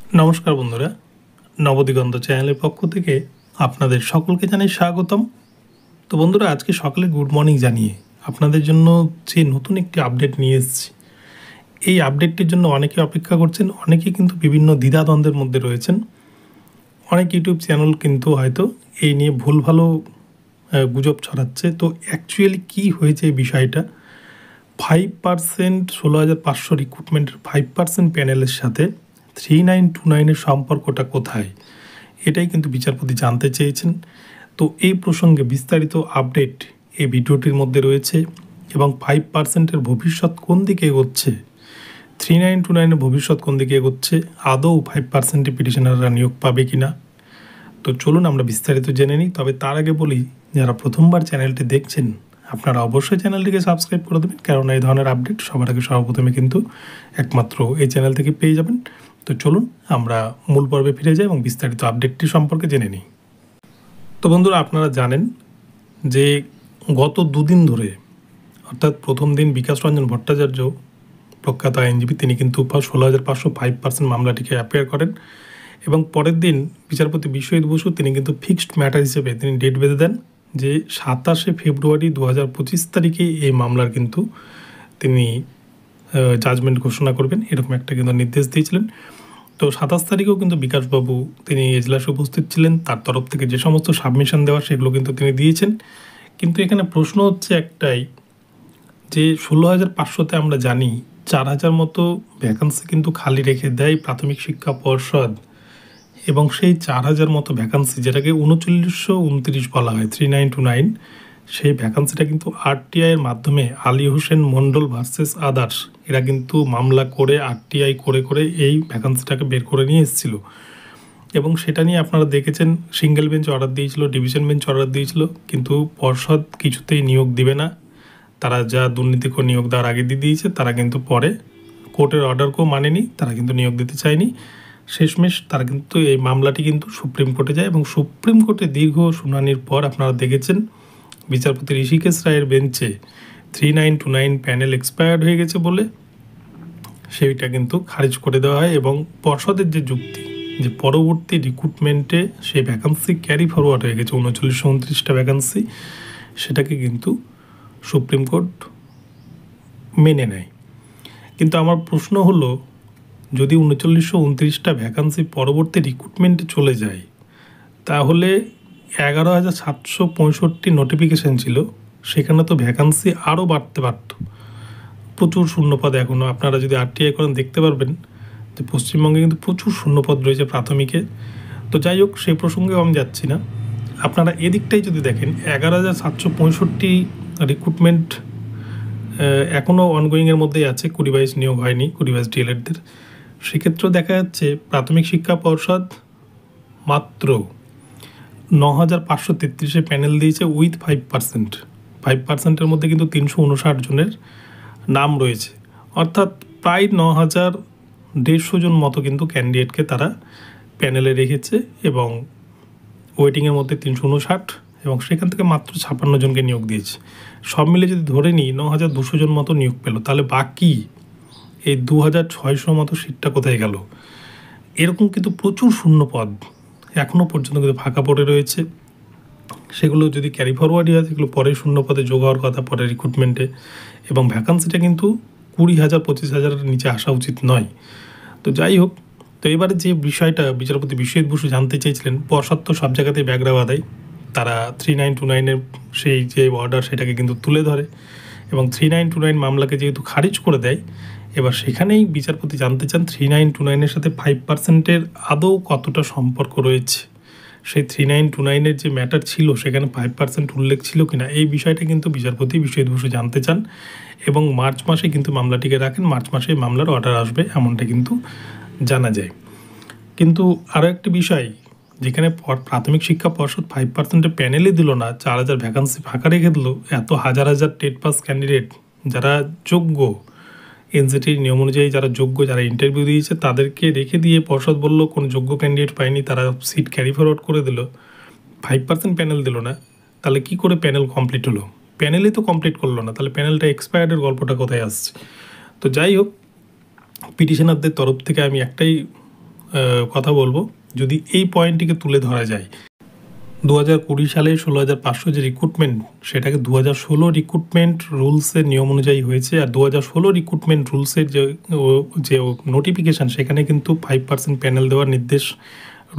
নমস্কার বন্ধুরা, নবদিগন্ত চ্যানেলের পক্ষ থেকে আপনাদের সকলকে জানাই স্বাগতম। তো বন্ধুরা, আজকে সকালে গুড মর্নিং জানিয়ে আপনাদের জন্য যে নতুন একটি আপডেট নিয়ে এসেছি, এই আপডেটটির জন্য অনেকে অপেক্ষা করছেন, অনেকে কিন্তু বিভিন্ন দ্বিধাদ্বন্দ্বের মধ্যে রয়েছেন। অনেক ইউটিউব চ্যানেল কিন্তু হয়তো এই নিয়ে ভুল ভালো গুজব ছড়াচ্ছে। তো অ্যাকচুয়ালি কী হয়েছে এই বিষয়টা, 5% 16,500 রিক্রুটমেন্টের 5% প্যানেলের সাথে 3929-এর সম্পর্কটা কোথায়, এটাই কিন্তু বিচারপতি জানতে চেয়েছেন। তো এই প্রসঙ্গে বিস্তারিত আপডেট এই ভিডিওটির মধ্যে রয়েছে এবং 5%-এর ভবিষ্যৎ কোন দিকে এগোচ্ছে, 3929-এর ভবিষ্যৎ কোন দিকে এগোচ্ছে, আদৌ 5%-এ পিটিশনাররা নিয়োগ পাবে কিনা। তো চলুন আমরা বিস্তারিত জেনে নিই। তবে তার আগে বলি, যারা প্রথমবার চ্যানেলটি দেখছেন আপনারা অবশ্যই চ্যানেলটিকে সাবস্ক্রাইব করে দেবেন, কারণ এই ধরনের আপডেট সবার আগে সর্বপ্রথমে কিন্তু একমাত্র এই চ্যানেল থেকে পেয়ে যাবেন। তো চলুন আমরা মূল পর্বে ফিরে যাই এবং বিস্তারিত আপডেটটি সম্পর্কে জেনে নিই। তো বন্ধুরা, আপনারা জানেন যে গত দুদিন ধরে, অর্থাৎ প্রথম দিন বিকাশ রঞ্জন ভট্টাচার্য প্রখ্যাত আইনজীবী, তিনি কিন্তু 16,500 5% মামলাটিকে অ্যাপিয়ার করেন এবং পরের দিন বিচারপতি বিশ্বজিৎ বসু তিনি কিন্তু ফিক্সড ম্যাটার হিসেবে তিনি ডেট বেঁধে দেন যে 27শে ফেব্রুয়ারি 2025 তারিখে এই মামলার কিন্তু তিনি জাজমেন্ট ঘোষণা করবেন, এরকম একটা কিন্তু নির্দেশ দিয়েছিলেন। তো 27 তারিখেও কিন্তু বিকাশবাবু তিনি এজলাসে উপস্থিত ছিলেন, তার তরফ থেকে যে সমস্ত সাবমিশন দেওয়া সেগুলো কিন্তু তিনি দিয়েছেন। কিন্তু এখানে প্রশ্ন হচ্ছে একটাই, যে 16,500-তে আমরা জানি 4,000 মতো ভ্যাকান্সি কিন্তু খালি রেখে দেয় প্রাথমিক শিক্ষা পর্ষদ, এবং সেই 4,000 মতো ভ্যাকান্সি, যেটাকে 3929 বলা হয় 3929, সেই ভ্যাকান্সিটা কিন্তু আরটিআইয়ের মাধ্যমে আলী হোসেন মণ্ডল ভার্সেস আদার্স এরা কিন্তু মামলা করে আরটিআই করে করে এই ভ্যাকান্সিটাকে বের করে নিয়ে এসেছিল। এবং সেটা নিয়ে আপনারা দেখেছেন সিঙ্গেল বেঞ্চ অর্ডার দিয়েছিল, ডিভিশন বেঞ্চ অর্ডার দিয়েছিল, কিন্তু পর্ষদ কিছুতেই নিয়োগ দিবে না। তারা যা দুর্নীতিকর নিয়োগ দেওয়ার আগে দিয়ে দিয়েছে, তারা কিন্তু পরে কোর্টের অর্ডারকেও মানেনি, তারা কিন্তু নিয়োগ দিতে চায়নি। শেষমেশ তারা কিন্তু এই মামলাটি কিন্তু সুপ্রিম কোর্টে যায় এবং সুপ্রিম কোর্টে দীর্ঘ শুনানির পর আপনারা দেখেছেন বিচারপতি ঋষিকেশ রায়ের বেঞ্চে 3929 প্যানেল এক্সপায়ার্ড হয়ে গেছে বলে সেইটা কিন্তু খারিজ করে দেওয়া হয়। এবং পর্ষদের যে যুক্তি যে পরবর্তী রিক্রুটমেন্টে সেই ভ্যাকান্সি ক্যারি ফরওয়ার্ড হয়ে গেছে 3929টা ভ্যাকান্সি, সেটাকে কিন্তু সুপ্রিম কোর্ট মেনে নেয়। কিন্তু আমার প্রশ্ন হলো, যদি 3929টা ভ্যাকান্সি পরবর্তী রিক্রুটমেন্টে চলে যায়, তাহলে 11,765 নোটিফিকেশান ছিল, সেখানে তো ভ্যাকান্সি আরও বাড়তে পারত। প্রচুর শূন্যপদ এখনও, আপনারা যদি আরটিআই করেন দেখতে পারবেন যে পশ্চিমবঙ্গে কিন্তু প্রচুর শূন্যপদ রয়েছে প্রাথমিকে। তো যাই হোক, সেই প্রসঙ্গেও আমি যাচ্ছি না। আপনারা এদিকটাই যদি দেখেন, 11,765 রিক্রুটমেন্ট এখনও অনগোয়িংয়ের মধ্যেই আছে, 20-22 নিয়োগ হয়নি, 20-22 ডিএলএডদের। সেক্ষেত্রেও দেখা যাচ্ছে প্রাথমিক শিক্ষা পর্ষদ মাত্র 9,533 প্যানেল দিয়েছে উইথ 5%। 5%-এর মধ্যে কিন্তু 359 জনের নাম রয়েছে, অর্থাৎ প্রায় 9,150 জন মতো কিন্তু ক্যান্ডিডেটকে তারা প্যানেলে রেখেছে এবং ওয়েটিংয়ের মধ্যে 359, এবং সেখান থেকে মাত্র 56 জনকে নিয়োগ দিয়েছে। সব মিলে যদি ধরে নিই 9,200 জন মতো নিয়োগ পেল, তাহলে বাকি এই 2,600 মতো সিটটা কোথায় গেল? এরকম কিন্তু প্রচুর শূন্য পদ এখনও পর্যন্ত কিন্তু ফাঁকা পড়ে রয়েছে। সেগুলো যদি ক্যারি ফরওয়ার্ডই হয়, সেগুলো পরে শূন্য পদে যোগ হওয়ার কথা পরে রিক্রুটমেন্টে, এবং ভ্যাকান্সিটা কিন্তু 20,000 25,000-এর নিচে আসা উচিত নয়। তো যাই হোক, তো এবারে যে বিষয়টা বিচারপতি বিশ্বজিৎ বসু জানতে চেয়েছিলেন, পর্ষদ তো সব জায়গাতেই ব্যাগরা বাঁধায়, তারা 3929-এর সেই যে অর্ডার সেটাকে কিন্তু তুলে ধরে এবং 3929 মামলাকে যেহেতু খারিজ করে দেয়, এবার সেখানেই বিচারপতি জানতে চান 3929-এর সাথে 5%-এর আদৌ কতটা সম্পর্ক রয়েছে। সেই 3929-এর যে ম্যাটার ছিল সেখানে 5% উল্লেখ ছিল কিনা, এই বিষয়টা কিন্তু বিচারপতি বিশ্বজিৎ বসু জানতে চান এবং মার্চ মাসে কিন্তু মামলাটিকে রাখেন। মার্চ মাসে মামলার অর্ডার আসবে এমনটা কিন্তু জানা যায়। কিন্তু আরও একটি বিষয়, যেখানে প্রাথমিক শিক্ষা পর্ষদ 5%-এর প্যানেলই দিল না, 4,000 ভ্যাকান্সি ফাঁকা রেখে দিল, এত হাজার হাজার টেট পাস ক্যান্ডিডেট যারা যোগ্য, এনসিটির নিয়ম অনুযায়ী যারা যোগ্য, যারা ইন্টারভিউ দিয়েছে তাদেরকে রেখে দিয়ে পর্ষদ বলল কোনো যোগ্য ক্যান্ডিডেট পায়নি, তারা সিট ক্যারি ফরওয়ার্ড করে দিল, 5% প্যানেল দিল না। তাহলে কি করে প্যানেল কমপ্লিট হলো? প্যানেলই তো কমপ্লিট করলো না, তাহলে প্যানেলটা এক্সপায়ার্ডের গল্পটা কোথায় আসছে? তো যাই হোক, পিটিশনারদের তরফ থেকে আমি একটাই কথা বলবো, যদি এই পয়েন্টটিকে তুলে ধরা যায় 2020 সালে 16,500 যে রিক্রুটমেন্ট, সেটাকে 2016 রিক্রুটমেন্ট রুলসের নিয়ম অনুযায়ী হয়েছে। আর 2016 রিক্রুটমেন্ট রুলসের যে নোটিফিকেশান, সেখানে কিন্তু 5% প্যানেল দেওয়ার নির্দেশ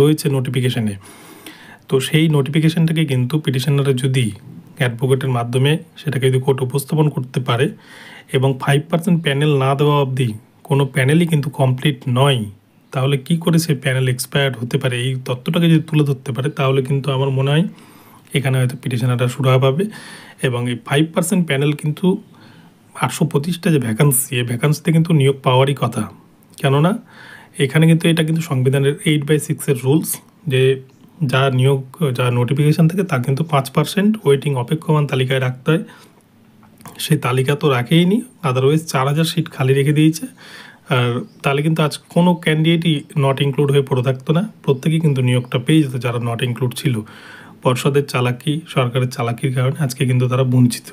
রয়েছে নোটিফিকেশানে। তো সেই নোটিফিকেশানটাকে কিন্তু পিটিশনাররা যদি অ্যাডভোকেটের মাধ্যমে সেটাকে যদি কোর্ট উপস্থাপন করতে পারে এবং 5% প্যানেল না দেওয়া অবধি কোনো প্যানেলই কিন্তু কমপ্লিট নয়, তাহলে কি করে সে প্যানেল এক্সপায়ার্ড হতে পারে, এই তথ্যটাকে যদি তুলে ধরতে পারে, তাহলে কিন্তু আমার মনে হয় এখানে হয়তো পিটিশনাররা সুরাহা পাবে। এবং এই 5% প্যানেল কিন্তু 825টা যে ভ্যাকান্সি, এই ভ্যাকান্সিতে কিন্তু নিয়োগ পাওয়ারই কথা। কেননা এখানে কিন্তু এটা কিন্তু সংবিধানের 8/6 রুলস, যে যা নিয়োগ, যা নোটিফিকেশান থাকে তা কিন্তু 5% ওয়েটিং অপেক্ষমান তালিকায় রাখতে হয়। সেই তালিকা তো রাখেই নি, আদারওয়াইজ 4,000 সিট খালি রেখে দিয়েছে। আর তাহলে কিন্তু আজ কোনো ক্যান্ডিডেটই নট ইনক্লুড হয়ে পড়ে থাকতো না, প্রত্যেকেই কিন্তু নিয়োগটা পেয়ে যেত যারা নট ইনক্লুড ছিল। পর্ষদের চালাকি, সরকারের চালাকির কারণে আজকে কিন্তু তারা বঞ্চিত।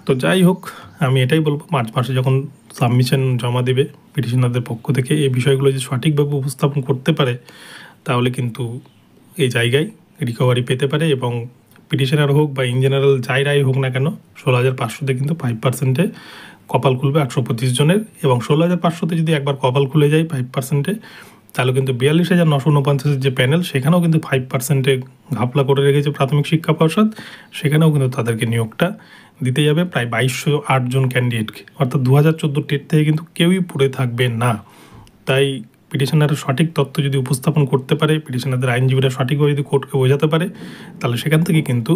তো যাই হোক, আমি এটাই বলবো, মার্চ মাসে যখন সাবমিশন জমা দেবে পিটিশনারদের পক্ষ থেকে, এই বিষয়গুলো যদি সঠিকভাবে উপস্থাপন করতে পারে, তাহলে কিন্তু এই জায়গায় রিকভারি পেতে পারে। এবং পিটিশনার হোক বা ইন জেনারেল যাই রায় হোক না কেন, 16,500তে কিন্তু 5%-এ কপাল খুলবে 825 জনের। এবং 16,500তে যদি একবার কপাল খুলে যায় 5%-এ, তাহলে কিন্তু 42,949 যে প্যানেল, সেখানেও কিন্তু 5%-এ ঘাপলা করে রেখেছে প্রাথমিক শিক্ষা পর্ষদ, সেখানেও কিন্তু তাদেরকে নিয়োগটা দিতে যাবে প্রায় 2,208 জন ক্যান্ডিডেটকে। অর্থাৎ 2014 টেট থেকে কিন্তু কেউই পড়ে থাকবে না। তাই পিটিশনারের সঠিক তথ্য যদি উপস্থাপন করতে পারে, পিটিশনারদের আইনজীবীরা সঠিকভাবে যদি কোর্টকে বোঝাতে পারে, তাহলে সেখান থেকে কিন্তু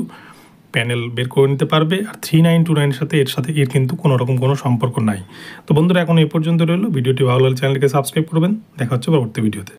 প্যানেল বের করে নিতে পারবে। আর 3929 সাথে এর কিন্তু কোনো রকম কোনো সম্পর্ক নাই। তো বন্ধুরা, এখন এই পর্যন্ত রইল। ভিডিওটি ভালো লাগলে চ্যানেলকে সাবস্ক্রাইব করবেন। দেখা হচ্ছে পরবর্তী ভিডিওতে।